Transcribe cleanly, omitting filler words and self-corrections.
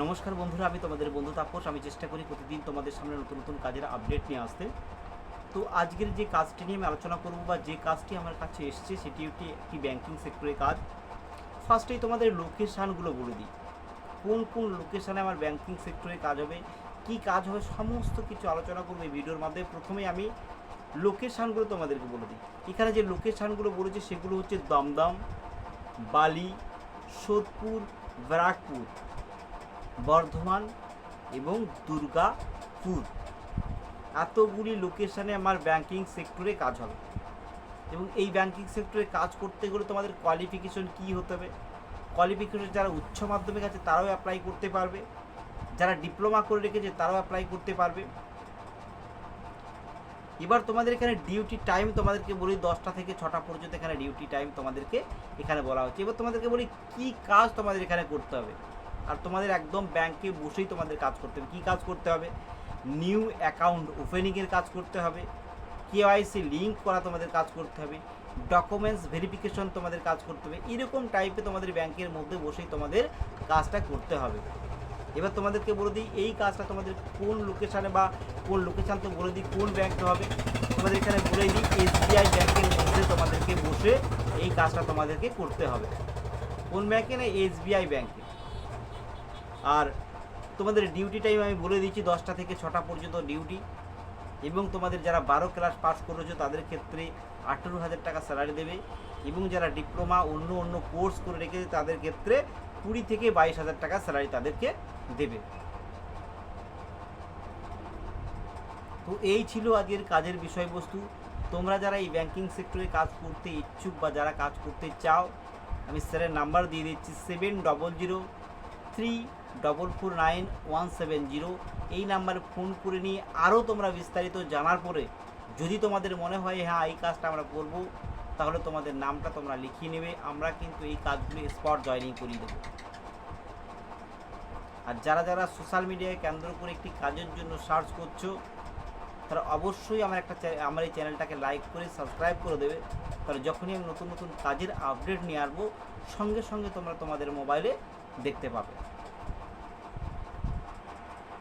নমস্কার বন্ধুরা, আমি তোমাদের বন্ধু তাপস। আমি চেষ্টা করি প্রতিদিন তোমাদের সামনে নতুন নতুন কাজের আপডেট নিয়ে আসতে। তো আজকের যে কাজটি নিয়ে আমি আলোচনা করব বা যে কাজটি আমার কাছে এসছে সেটি একটি ব্যাংকিং সেক্টরের কাজ। ফার্স্টেই তোমাদের লোকেশানগুলো বলে দিই, কোন কোন লোকেশানে আমার ব্যাংকিং সেক্টরে কাজ হবে, কি কাজ হবে, সমস্ত কিছু আলোচনা করবো এই ভিডিওর মাধ্যমে। প্রথমে আমি লোকেশানগুলো তোমাদেরকে বলে দিই। এখানে যে লোকেশানগুলো বলেছে সেগুলো হচ্ছে দমদম, বালি, সোদপুর, ব্যারাকপুর, বর্ধমান এবং দুর্গাপুর। এতগুলি লোকেশানে আমার ব্যাংকিং সেক্টরে কাজ হবে। এবং এই ব্যাংকিং সেক্টরে কাজ করতে গেলে তোমাদের কোয়ালিফিকেশন কী হতে হবে? কোয়ালিফিকেশন যারা উচ্চ মাধ্যমিক আছে তারাও অ্যাপ্লাই করতে পারবে, যারা ডিপ্লোমা করে রেখেছে তারাও অ্যাপ্লাই করতে পারবে। এবার তোমাদের এখানে ডিউটি টাইম তোমাদেরকে বলি 10টা থেকে 6টা পর্যন্ত এখানে ডিউটি টাইম তোমাদেরকে এখানে বলা হচ্ছে। এবার তোমাদেরকে বলি কী কাজ তোমাদের এখানে করতে হবে। আর তোমাদের একদম ব্যাংকে বসেই তোমাদের কাজ করতে হবে। কী কাজ করতে হবে? নিউ অ্যাকাউন্ট ওপেনিংয়ের কাজ করতে হবে, কেওয়াইসি লিঙ্ক করা তোমাদের কাজ করতে হবে, ডকুমেন্টস ভেরিফিকেশন তোমাদের কাজ করতে হবে। এরকম টাইপে তোমাদের ব্যাংকের মধ্যে বসেই তোমাদের কাজটা করতে হবে। এবার তোমাদেরকে বলে দিই এই কাজটা তোমাদের কোন লোকেশানে বা কোন লোকেশান, তো বলে দিই কোন ব্যাংকে হবে। তোমাদের এখানে বলে দিই এসবিআই ব্যাংকের মধ্যে তোমাদেরকে বসে এই কাজটা তোমাদেরকে করতে হবে। কোন ব্যাংকে? না, এসবিআই ব্যাংকে। আর তোমাদের ডিউটি টাইম আমি বলে দিচ্ছি 10টা থেকে 6টা পর্যন্ত ডিউটি। এবং তোমাদের যারা 12 ক্লাস পাস করেছো তাদের ক্ষেত্রে 18,000 টাকা স্যালারি দেবে। এবং যারা ডিপ্লোমা অন্য কোর্স করে রেখেছে তাদের ক্ষেত্রে 20 থেকে 22,000 টাকা স্যালারি তাদেরকে দেবে। তো এই ছিল আজকের কাজের বিষয়বস্তু। তোমরা যারা এই ব্যাংকিং সেক্টরে কাজ করতে ইচ্ছুক বা যারা কাজ করতে চাও, আমি স্যারের নাম্বার দিয়ে দিচ্ছি 7003449170। এই নাম্বারে ফোন করে নিয়ে আরও তোমরা বিস্তারিত জানার পরে যদি তোমাদের মনে হয় হ্যাঁ এই কাজটা আমরা করব, তাহলে তোমাদের নামটা তোমরা লিখিয়ে নেবে। আমরা কিন্তু এই কাজগুলি স্পট জয়েনিং করিয়ে দেবো। আর যারা যারা সোশ্যাল মিডিয়ায় কেন্দ্র করে একটি কাজের জন্য সার্চ করছো তারা অবশ্যই আমার এই চ্যানেলটাকে লাইক করে সাবস্ক্রাইব করে দেবে। তাহলে যখনই আমি নতুন নতুন কাজের আপডেট নিয়ে আসবো সঙ্গে সঙ্গে তোমরা তোমাদের মোবাইলে দেখতে পাবে।